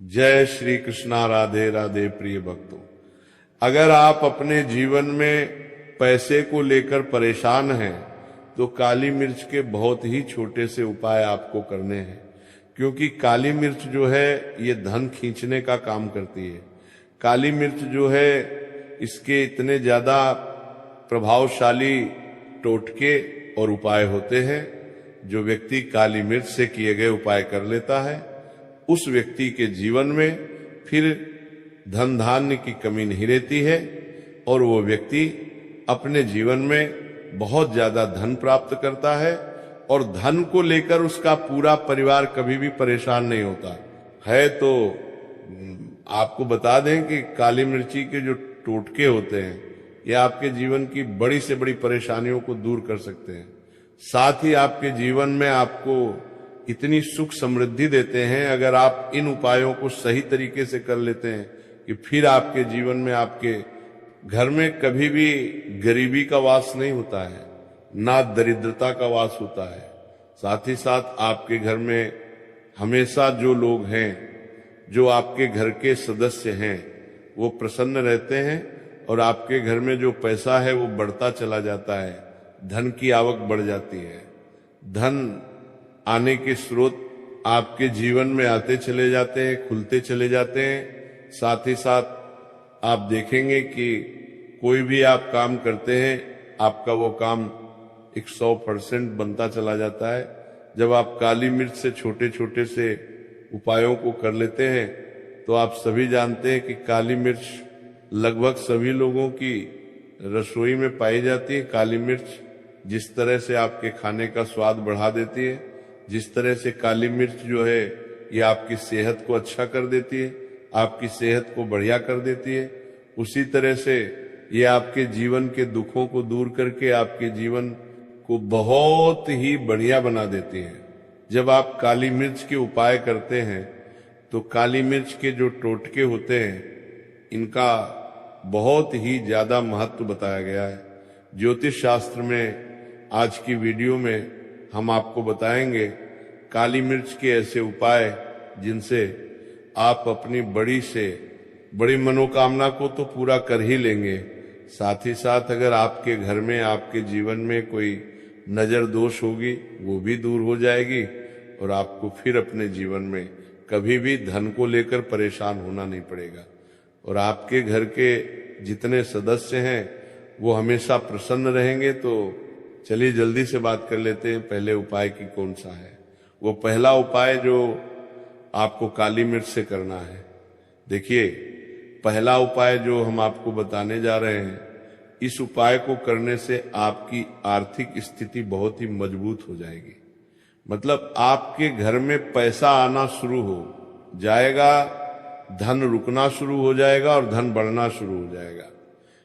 जय श्री कृष्णा। राधे राधे। प्रिय भक्तों, अगर आप अपने जीवन में पैसे को लेकर परेशान हैं तो काली मिर्च के बहुत ही छोटे से उपाय आपको करने हैं, क्योंकि काली मिर्च जो है ये धन खींचने का काम करती है। काली मिर्च जो है इसके इतने ज्यादा प्रभावशाली टोटके और उपाय होते हैं। जो व्यक्ति काली मिर्च से किए गए उपाय कर लेता है उस व्यक्ति के जीवन में फिर धन धान्य की कमी नहीं रहती है और वो व्यक्ति अपने जीवन में बहुत ज्यादा धन प्राप्त करता है और धन को लेकर उसका पूरा परिवार कभी भी परेशान नहीं होता है। तो आपको बता दें कि काली मिर्ची के जो टोटके होते हैं ये आपके जीवन की बड़ी से बड़ी परेशानियों को दूर कर सकते हैं। साथ ही आपके जीवन में आपको इतनी सुख समृद्धि देते हैं। अगर आप इन उपायों को सही तरीके से कर लेते हैं कि फिर आपके जीवन में आपके घर में कभी भी गरीबी का वास नहीं होता है, ना दरिद्रता का वास होता है। साथ ही साथ आपके घर में हमेशा जो लोग हैं, जो आपके घर के सदस्य हैं, वो प्रसन्न रहते हैं और आपके घर में जो पैसा है वो बढ़ता चला जाता है। धन की आवक बढ़ जाती है। धन आने के स्रोत आपके जीवन में आते चले जाते हैं, खुलते चले जाते हैं। साथ ही साथ आप देखेंगे कि कोई भी आप काम करते हैं आपका वो काम 100% बनता चला जाता है। जब आप काली मिर्च से छोटे छोटे से उपायों को कर लेते हैं तो आप सभी जानते हैं कि काली मिर्च लगभग सभी लोगों की रसोई में पाई जाती है। काली मिर्च जिस तरह से आपके खाने का स्वाद बढ़ा देती है, जिस तरह से काली मिर्च जो है ये आपकी सेहत को अच्छा कर देती है, आपकी सेहत को बढ़िया कर देती है, उसी तरह से ये आपके जीवन के दुखों को दूर करके आपके जीवन को बहुत ही बढ़िया बना देती है। जब आप काली मिर्च के उपाय करते हैं तो काली मिर्च के जो टोटके होते हैं इनका बहुत ही ज्यादा महत्व बताया गया है। ज्योतिष शास्त्र में आज की वीडियो में हम आपको बताएंगे काली मिर्च के ऐसे उपाय जिनसे आप अपनी बड़ी से बड़ी मनोकामना को तो पूरा कर ही लेंगे। साथ ही साथ अगर आपके घर में, आपके जीवन में कोई नजर दोष होगी वो भी दूर हो जाएगी और आपको फिर अपने जीवन में कभी भी धन को लेकर परेशान होना नहीं पड़ेगा और आपके घर के जितने सदस्य हैं वो हमेशा प्रसन्न रहेंगे। तो चलिए जल्दी से बात कर लेते हैं पहले उपाय की कौन सा है। वो पहला उपाय जो आपको काली मिर्च से करना है, देखिए पहला उपाय जो हम आपको बताने जा रहे हैं, इस उपाय को करने से आपकी आर्थिक स्थिति बहुत ही मजबूत हो जाएगी। मतलब आपके घर में पैसा आना शुरू हो जाएगा, धन रुकना शुरू हो जाएगा और धन बढ़ना शुरू हो जाएगा।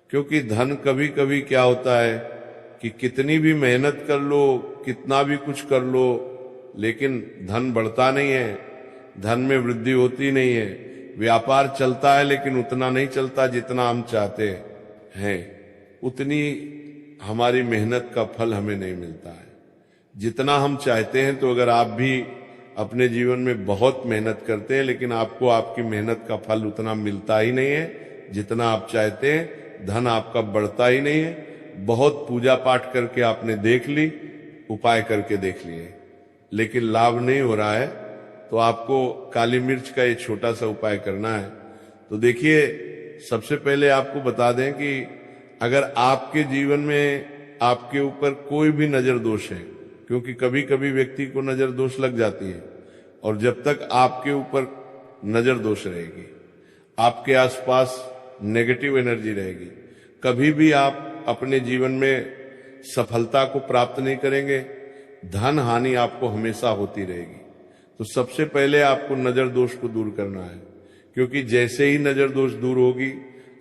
क्योंकि धन कभी कभी क्या होता है कि कितनी भी मेहनत कर लो, कितना भी कुछ कर लो, लेकिन धन बढ़ता नहीं है, धन में वृद्धि होती नहीं है। व्यापार चलता है लेकिन उतना नहीं चलता जितना हम चाहते हैं, उतनी हमारी मेहनत का फल हमें नहीं मिलता है जितना हम चाहते हैं। तो अगर आप भी अपने जीवन में बहुत मेहनत करते हैं लेकिन आपको आपकी मेहनत का फल उतना मिलता ही नहीं है जितना आप चाहते हैं, धन आपका बढ़ता ही नहीं है। बहुत पूजा पाठ करके आपने देख ली, उपाय करके देख लिए, लेकिन लाभ नहीं हो रहा है, तो आपको काली मिर्च का ये छोटा सा उपाय करना है। तो देखिए सबसे पहले आपको बता दें कि अगर आपके जीवन में आपके ऊपर कोई भी नजर दोष है, क्योंकि कभी कभी व्यक्ति को नजर दोष लग जाती है, और जब तक आपके ऊपर नजर दोष रहेगी, आपके आसपास नेगेटिव एनर्जी रहेगी, कभी भी आप अपने जीवन में सफलता को प्राप्त नहीं करेंगे। धन हानि आपको हमेशा होती रहेगी। तो सबसे पहले आपको नजर दोष को दूर करना है, क्योंकि जैसे ही नजर दोष दूर होगी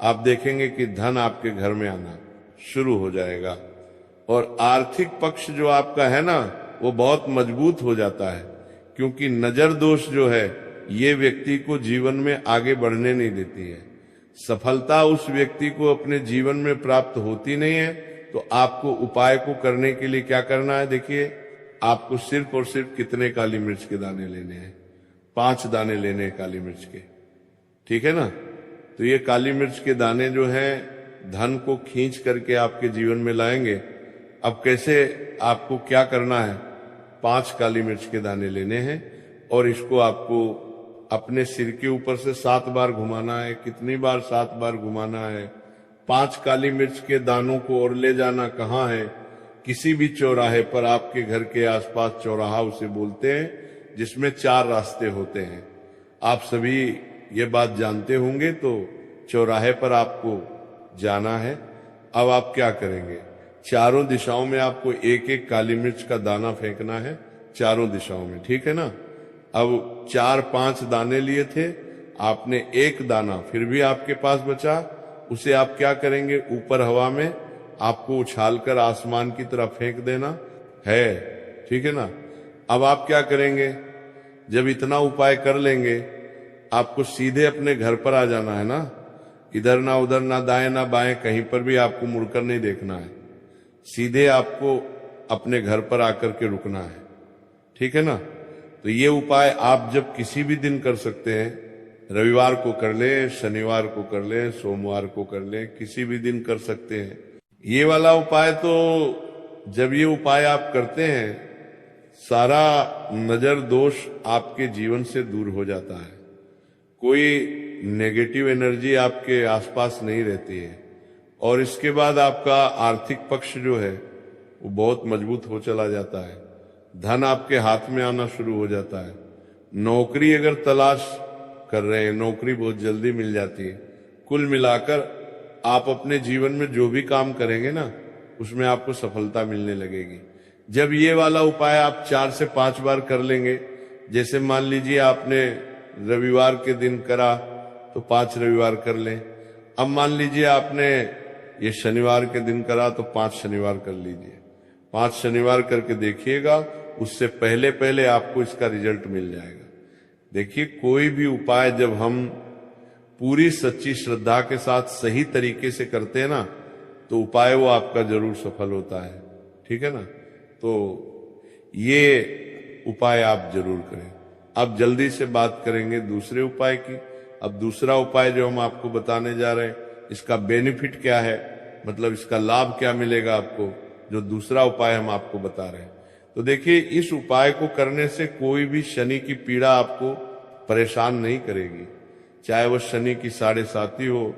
आप देखेंगे कि धन आपके घर में आना शुरू हो जाएगा और आर्थिक पक्ष जो आपका है ना वो बहुत मजबूत हो जाता है। क्योंकि नजर दोष जो है ये व्यक्ति को जीवन में आगे बढ़ने नहीं देती है। सफलता उस व्यक्ति को अपने जीवन में प्राप्त होती नहीं है। तो आपको उपाय को करने के लिए क्या करना है, देखिए आपको सिर्फ और सिर्फ कितने काली मिर्च के दाने लेने हैं, 5 दाने लेने हैं काली मिर्च के, ठीक है ना। तो ये काली मिर्च के दाने जो हैं धन को खींच करके आपके जीवन में लाएंगे। अब कैसे, आपको क्या करना है, 5 काली मिर्च के दाने लेने हैं और इसको आपको अपने सिर के ऊपर से 7 बार घुमाना है। कितनी बार? 7 बार घुमाना है। 5 काली मिर्च के दानों को और ले जाना कहाँ है? किसी भी चौराहे पर, आपके घर के आसपास चौराहा उसे बोलते हैं, जिसमें 4 रास्ते होते हैं। आप सभी ये बात जानते होंगे। तो चौराहे पर आपको जाना है। अब आप क्या करेंगे, चारों दिशाओं में आपको एक एक काली मिर्च का दाना फेंकना है, चारों दिशाओं में, ठीक है ना। अब 4-5 दाने लिए थे आपने, एक दाना फिर भी आपके पास बचा, उसे आप क्या करेंगे, ऊपर हवा में आपको उछालकर आसमान की तरफ फेंक देना है, ठीक है ना। अब आप क्या करेंगे, जब इतना उपाय कर लेंगे, आपको सीधे अपने घर पर आ जाना है ना। इधर ना उधर, ना दाएं ना बाएं, कहीं पर भी आपको मुड़कर नहीं देखना है। सीधे आपको अपने घर पर आकर के रुकना है, ठीक है ना। तो ये उपाय आप जब किसी भी दिन कर सकते हैं, रविवार को कर ले, शनिवार को कर ले, सोमवार को कर ले, किसी भी दिन कर सकते हैं। ये वाला उपाय तो जब ये उपाय आप करते हैं, सारा नजर दोष आपके जीवन से दूर हो जाता है। कोई नेगेटिव एनर्जी आपके आसपास नहीं रहती है। और इसके बाद आपका आर्थिक पक्ष जो है वो बहुत मजबूत हो चला जाता है। धन आपके हाथ में आना शुरू हो जाता है। नौकरी अगर तलाश कर रहे हैं, नौकरी बहुत जल्दी मिल जाती है। कुल मिलाकर आप अपने जीवन में जो भी काम करेंगे ना, उसमें आपको सफलता मिलने लगेगी। जब ये वाला उपाय आप 4 से 5 बार कर लेंगे, जैसे मान लीजिए आपने रविवार के दिन करा तो 5 रविवार कर लें। अब मान लीजिए आपने ये शनिवार के दिन करा तो 5 शनिवार कर लीजिए। 5 शनिवार करके देखिएगा, उससे पहले पहले आपको इसका रिजल्ट मिल जाएगा। देखिए, कोई भी उपाय जब हम पूरी सच्ची श्रद्धा के साथ सही तरीके से करते हैं ना, तो उपाय वो आपका जरूर सफल होता है, ठीक है ना। तो ये उपाय आप जरूर करें। अब जल्दी से बात करेंगे दूसरे उपाय की। अब दूसरा उपाय जो हम आपको बताने जा रहे हैं, इसका बेनिफिट क्या है, मतलब इसका लाभ क्या मिलेगा आपको, जो दूसरा उपाय हम आपको बता रहे हैं। तो देखिए, इस उपाय को करने से कोई भी शनि की पीड़ा आपको परेशान नहीं करेगी। चाहे वो शनि की 7.5 हो,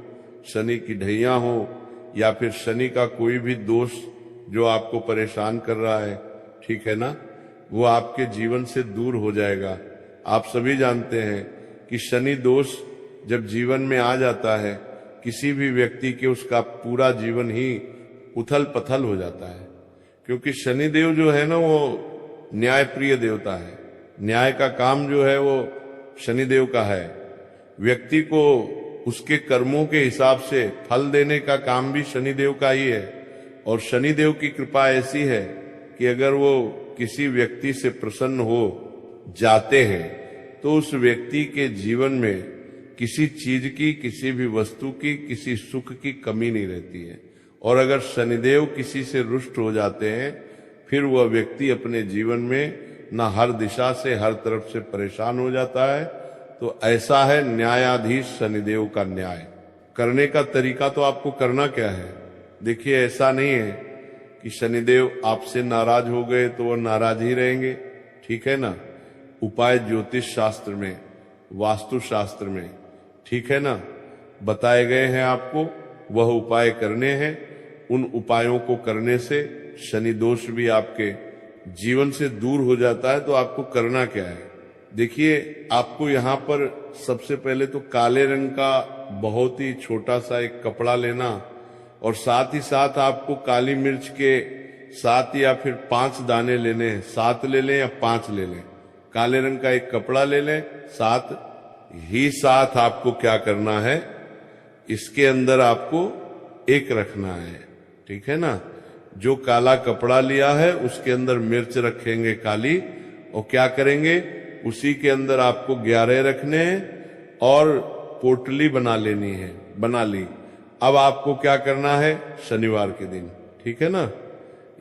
शनि की ढैया हो, या फिर शनि का कोई भी दोष जो आपको परेशान कर रहा है, ठीक है ना, वो आपके जीवन से दूर हो जाएगा। आप सभी जानते हैं कि शनि दोष जब जीवन में आ जाता है, किसी भी व्यक्ति के उसका पूरा जीवन ही उथल पथल हो जाता है। क्योंकि शनिदेव जो है ना, वो न्याय प्रिय देवता है। न्याय का काम जो है वो शनिदेव का है। व्यक्ति को उसके कर्मों के हिसाब से फल देने का काम भी शनिदेव का ही है। और शनिदेव की कृपा ऐसी है कि अगर वो किसी व्यक्ति से प्रसन्न हो जाते हैं, तो उस व्यक्ति के जीवन में किसी चीज की, किसी भी वस्तु की, किसी सुख की कमी नहीं रहती है। और अगर शनिदेव किसी से रुष्ट हो जाते हैं, फिर वह व्यक्ति अपने जीवन में न हर दिशा से, हर तरफ से परेशान हो जाता है। तो ऐसा है न्यायाधीश शनिदेव का न्याय। करने का तरीका तो आपको करना क्या है, देखिए, ऐसा नहीं है कि शनिदेव आपसे नाराज हो गए तो वो नाराज ही रहेंगे, ठीक है ना। उपाय ज्योतिष शास्त्र में, वास्तु शास्त्र में, ठीक है ना, बताए गए हैं आपको, वह उपाय करने हैं। उन उपायों को करने से शनि दोष भी आपके जीवन से दूर हो जाता है। तो आपको करना क्या है, देखिए, आपको यहाँ पर सबसे पहले तो काले रंग का बहुत ही छोटा सा एक कपड़ा लेना, और साथ ही साथ आपको काली मिर्च के 7 या फिर 5 दाने लेने हैं। 7 ले लें या 5 ले लें। काले रंग का एक कपड़ा ले लें, 7 ही 7 आपको क्या करना है, इसके अंदर आपको एक रखना है, ठीक है ना। जो काला कपड़ा लिया है उसके अंदर मिर्च रखेंगे काली, और क्या करेंगे, उसी के अंदर आपको 11 रखने हैं और पोटली बना लेनी है। बना ली। अब आपको क्या करना है, शनिवार के दिन, ठीक है ना,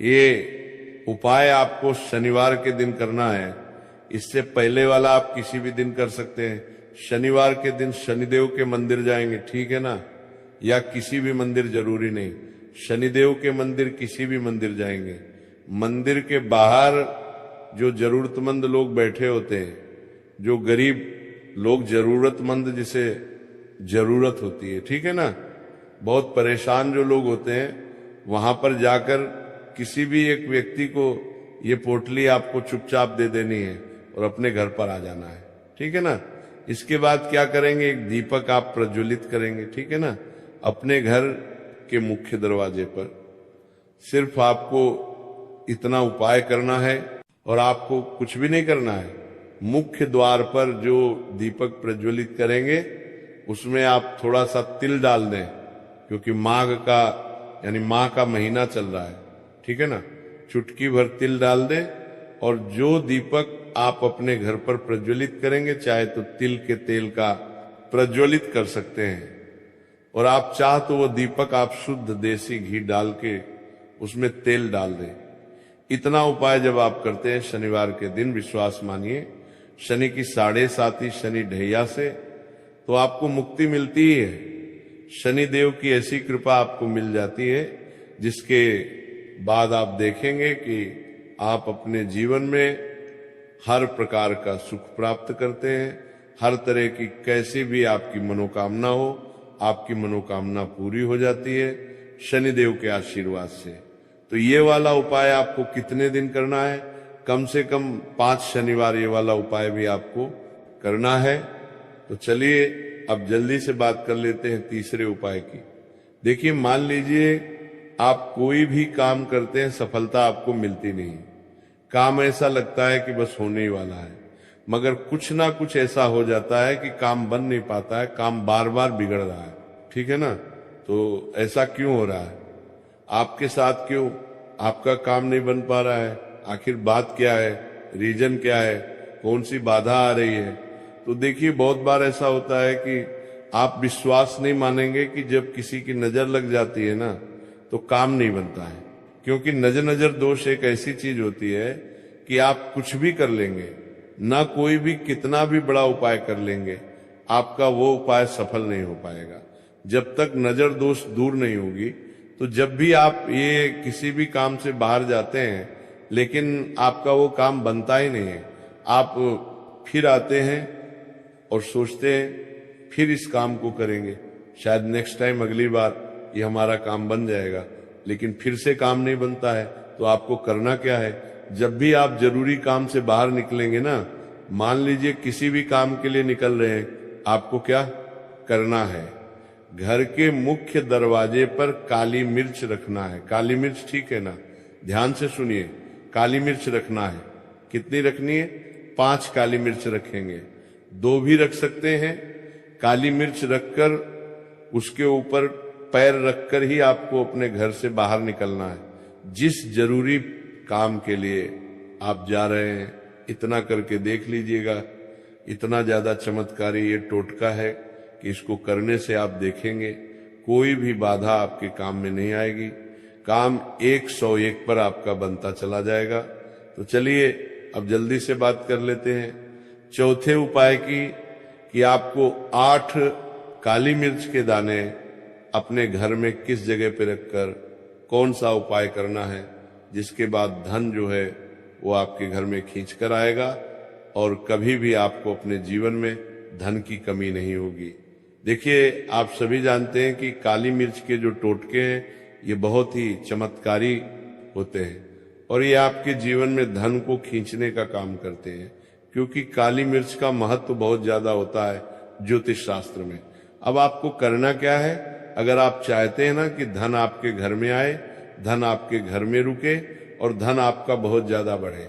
ये उपाय आपको शनिवार के दिन करना है। इससे पहले वाला आप किसी भी दिन कर सकते हैं। शनिवार के दिन शनिदेव के मंदिर जाएंगे, ठीक है ना, या किसी भी मंदिर, जरूरी नहीं, शनिदेव के मंदिर, किसी भी मंदिर जाएंगे। मंदिर के बाहर जो जरूरतमंद लोग बैठे होते हैं, जो गरीब लोग, जरूरतमंद जिसे जरूरत होती है, ठीक है ना, बहुत परेशान जो लोग होते हैं, वहां पर जाकर किसी भी एक व्यक्ति को ये पोटली आपको चुपचाप दे देनी है और अपने घर पर आ जाना है, ठीक है ना। इसके बाद क्या करेंगे, एक दीपक आप प्रज्वलित करेंगे, ठीक है ना, अपने घर के मुख्य दरवाजे पर। सिर्फ आपको इतना उपाय करना है और आपको कुछ भी नहीं करना है। मुख्य द्वार पर जो दीपक प्रज्वलित करेंगे उसमें आप थोड़ा सा तिल डाल दें, क्योंकि माघ का यानी माह का महीना चल रहा है, ठीक है ना। चुटकी भर तिल डाल दें और जो दीपक आप अपने घर पर प्रज्वलित करेंगे, चाहे तो तिल के तेल का प्रज्वलित कर सकते हैं, और आप चाह तो वो दीपक आप शुद्ध देसी घी डाल के उसमें तेल डाल दें। इतना उपाय जब आप करते हैं शनिवार के दिन, विश्वास मानिए शनि की 7.5 शनि ढैया से, तो आपको मुक्ति मिलती ही है। शनि देव की ऐसी कृपा आपको मिल जाती है जिसके बाद आप देखेंगे कि आप अपने जीवन में हर प्रकार का सुख प्राप्त करते हैं। हर तरह की कैसी भी आपकी मनोकामना हो, आपकी मनोकामना पूरी हो जाती है शनिदेव के आशीर्वाद से। तो ये वाला उपाय आपको कितने दिन करना है, कम से कम 5 शनिवार ये वाला उपाय भी आपको करना है। तो चलिए अब जल्दी से बात कर लेते हैं तीसरे उपाय की। देखिए, मान लीजिए आप कोई भी काम करते हैं, सफलता आपको मिलती नहीं, काम ऐसा लगता है कि बस होने ही वाला है, मगर कुछ ना कुछ ऐसा हो जाता है कि काम बन नहीं पाता है, काम बार बार बिगड़ रहा है, ठीक है ना। तो ऐसा क्यों हो रहा है, आपके साथ क्यों आपका काम नहीं बन पा रहा है, आखिर बात क्या है, रीजन क्या है, कौन सी बाधा आ रही है। तो देखिए, बहुत बार ऐसा होता है कि आप विश्वास नहीं मानेंगे कि जब किसी की नजर लग जाती है ना, तो काम नहीं बनता है। क्योंकि नजर दोष एक ऐसी चीज होती है कि आप कुछ भी कर लेंगे ना, कोई भी कितना भी बड़ा उपाय कर लेंगे, आपका वो उपाय सफल नहीं हो पाएगा जब तक नजर दोष दूर नहीं होगी। तो जब भी आप ये किसी भी काम से बाहर जाते हैं लेकिन आपका वो काम बनता ही नहीं है, आप फिर आते हैं और सोचते हैं फिर इस काम को करेंगे, शायद नेक्स्ट टाइम, अगली बार ये हमारा काम बन जाएगा, लेकिन फिर से काम नहीं बनता है। तो आपको करना क्या है, जब भी आप जरूरी काम से बाहर निकलेंगे ना, मान लीजिए किसी भी काम के लिए निकल रहे हैं, आपको क्या करना है, घर के मुख्य दरवाजे पर काली मिर्च रखना है। काली मिर्च, ठीक है ना, ध्यान से सुनिए, काली मिर्च रखना है। कितनी रखनी है, 5 काली मिर्च रखेंगे, 2 भी रख सकते हैं। काली मिर्च रखकर उसके ऊपर पैर रखकर ही आपको अपने घर से बाहर निकलना है। जिस जरूरी काम के लिए आप जा रहे हैं, इतना करके देख लीजिएगा। इतना ज्यादा चमत्कारी ये टोटका है कि इसको करने से आप देखेंगे कोई भी बाधा आपके काम में नहीं आएगी, काम 101 पर आपका बनता चला जाएगा। तो चलिए अब जल्दी से बात कर लेते हैं चौथे उपाय की, कि आपको 8 काली मिर्च के दाने अपने घर में किस जगह पे रखकर कौन सा उपाय करना है, जिसके बाद धन जो है वो आपके घर में खींच कर आएगा और कभी भी आपको अपने जीवन में धन की कमी नहीं होगी। देखिए, आप सभी जानते हैं कि काली मिर्च के जो टोटके हैं ये बहुत ही चमत्कारी होते हैं और ये आपके जीवन में धन को खींचने का काम करते हैं, क्योंकि काली मिर्च का महत्व बहुत ज्यादा होता है ज्योतिष शास्त्र में। अब आपको करना क्या है, अगर आप चाहते हैं ना कि धन आपके घर में आए, धन आपके घर में रुके और धन आपका बहुत ज्यादा बढ़े,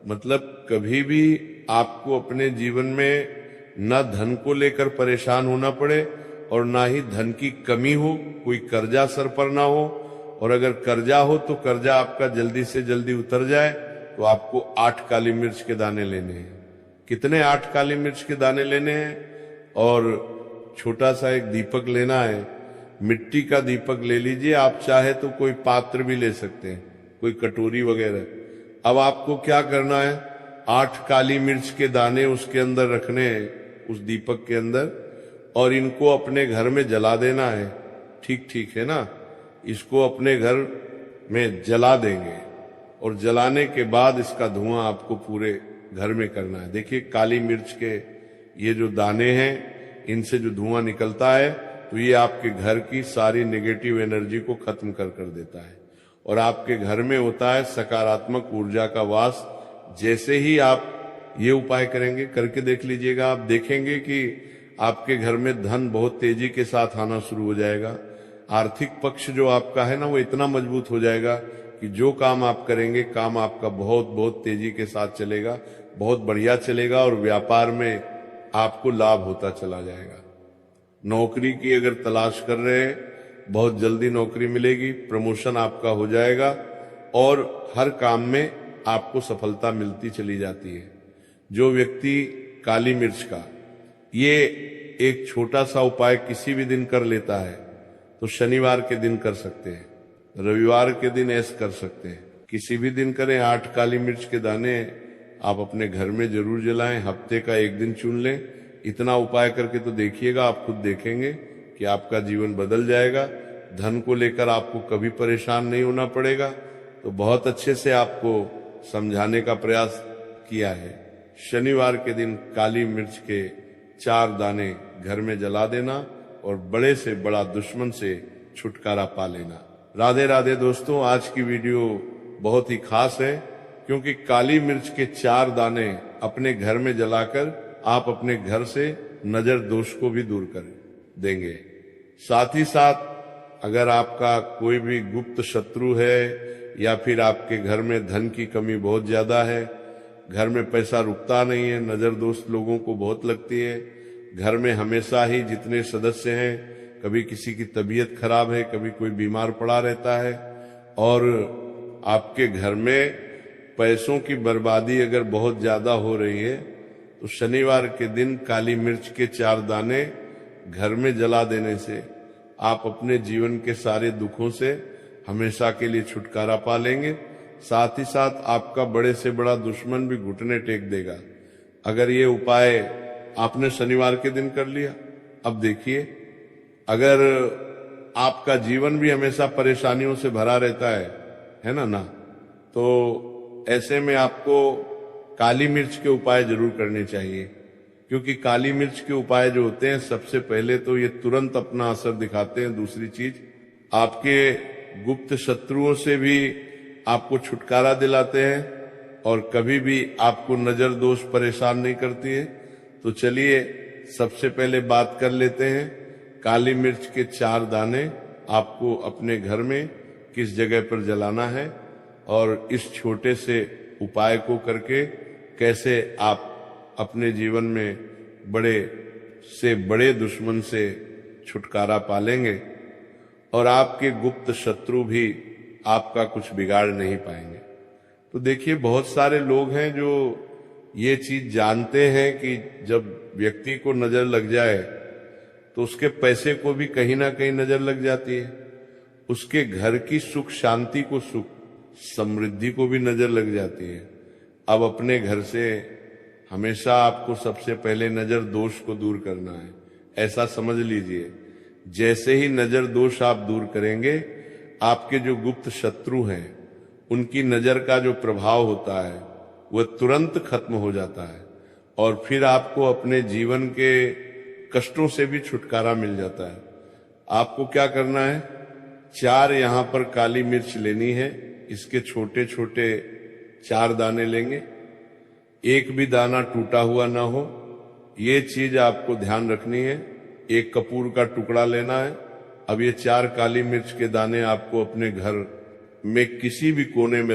मतलब कभी भी आपको अपने जीवन में न धन को लेकर परेशान होना पड़े और ना ही धन की कमी हो, कोई कर्जा सर पर ना हो, और अगर कर्जा हो तो कर्जा आपका जल्दी से जल्दी उतर जाए, तो आपको 8 काली मिर्च के दाने लेने हैं। कितने, 8 काली मिर्च के दाने लेने हैं और छोटा सा एक दीपक लेना है, मिट्टी का दीपक ले लीजिए, आप चाहे तो कोई पात्र भी ले सकते हैं, कोई कटोरी वगैरह। अब आपको क्या करना है, 8 काली मिर्च के दाने उसके अंदर रखने हैं, उस दीपक के अंदर, और इनको अपने घर में जला देना है। ठीक ठीक है ना। इसको अपने घर में जला देंगे और जलाने के बाद इसका धुआं आपको पूरे घर में करना है। देखिए काली मिर्च के ये जो दाने हैं, इनसे जो धुआं निकलता है तो ये आपके घर की सारी नेगेटिव एनर्जी को खत्म कर देता है और आपके घर में होता है सकारात्मक ऊर्जा का वास। जैसे ही आप ये उपाय करेंगे, करके देख लीजिएगा, आप देखेंगे कि आपके घर में धन बहुत तेजी के साथ आना शुरू हो जाएगा। आर्थिक पक्ष जो आपका है ना, वो इतना मजबूत हो जाएगा कि जो काम आप करेंगे, काम आपका बहुत बहुत तेजी के साथ चलेगा, बहुत बढ़िया चलेगा और व्यापार में आपको लाभ होता चला जाएगा। नौकरी की अगर तलाश कर रहे हैं, बहुत जल्दी नौकरी मिलेगी, प्रमोशन आपका हो जाएगा और हर काम में आपको सफलता मिलती चली जाती है। जो व्यक्ति काली मिर्च का ये एक छोटा सा उपाय किसी भी दिन कर लेता है तो शनिवार के दिन कर सकते हैं, रविवार के दिन ऐसे कर सकते हैं, किसी भी दिन करें। 8 काली मिर्च के दाने आप अपने घर में जरूर जलाएं, हफ्ते का एक दिन चुन लें। इतना उपाय करके तो देखिएगा, आप खुद देखेंगे कि आपका जीवन बदल जाएगा। धन को लेकर आपको कभी परेशान नहीं होना पड़ेगा। तो बहुत अच्छे से आपको समझाने का प्रयास किया है। शनिवार के दिन काली मिर्च के 4 दाने घर में जला देना और बड़े से बड़ा दुश्मन से छुटकारा पा लेना। राधे राधे दोस्तों, आज की वीडियो बहुत ही खास है क्योंकि काली मिर्च के 4 दाने अपने घर में जलाकर आप अपने घर से नजर दोष को भी दूर कर देंगे। साथ ही साथ अगर आपका कोई भी गुप्त शत्रु है या फिर आपके घर में धन की कमी बहुत ज्यादा है, घर में पैसा रुकता नहीं है, नजर दोष लोगों को बहुत लगती है, घर में हमेशा ही जितने सदस्य हैं, कभी किसी की तबीयत खराब है, कभी कोई बीमार पड़ा रहता है और आपके घर में पैसों की बर्बादी अगर बहुत ज्यादा हो रही है, तो शनिवार के दिन काली मिर्च के 4 दाने घर में जला देने से आप अपने जीवन के सारे दुखों से हमेशा के लिए छुटकारा पा लेंगे। साथ ही साथ आपका बड़े से बड़ा दुश्मन भी घुटने टेक देगा। अगर ये उपाय आपने शनिवार के दिन कर लिया, अब देखिए अगर आपका जीवन भी हमेशा परेशानियों से भरा रहता है ना, तो ऐसे में आपको काली मिर्च के उपाय जरूर करने चाहिए। क्योंकि काली मिर्च के उपाय जो होते हैं, सबसे पहले तो ये तुरंत अपना असर दिखाते हैं। दूसरी चीज, आपके गुप्त शत्रुओं से भी आपको छुटकारा दिलाते हैं और कभी भी आपको नजर दोष परेशान नहीं करती है। तो चलिए सबसे पहले बात कर लेते हैं, काली मिर्च के 4 दाने आपको अपने घर में किस जगह पर जलाना है और इस छोटे से उपाय को करके कैसे आप अपने जीवन में बड़े से बड़े दुश्मन से छुटकारा पालेंगे और आपके गुप्त शत्रु भी आपका कुछ बिगाड़ नहीं पाएंगे। तो देखिए बहुत सारे लोग हैं जो ये चीज जानते हैं कि जब व्यक्ति को नजर लग जाए तो उसके पैसे को भी कहीं ना कहीं नजर लग जाती है, उसके घर की सुख शांति को, सुख समृद्धि को भी नजर लग जाती है। अब अपने घर से हमेशा आपको सबसे पहले नजर दोष को दूर करना है, ऐसा समझ लीजिए। जैसे ही नजर दोष आप दूर करेंगे, आपके जो गुप्त शत्रु हैं उनकी नजर का जो प्रभाव होता है वह तुरंत खत्म हो जाता है और फिर आपको अपने जीवन के कष्टों से भी छुटकारा मिल जाता है। आपको क्या करना है, 4 यहां पर काली मिर्च लेनी है, इसके छोटे छोटे 4 दाने लेंगे, एक भी दाना टूटा हुआ ना हो, ये चीज आपको ध्यान रखनी है। एक कपूर का टुकड़ा लेना है। अब ये 4 काली मिर्च के दाने आपको अपने घर में किसी भी कोने में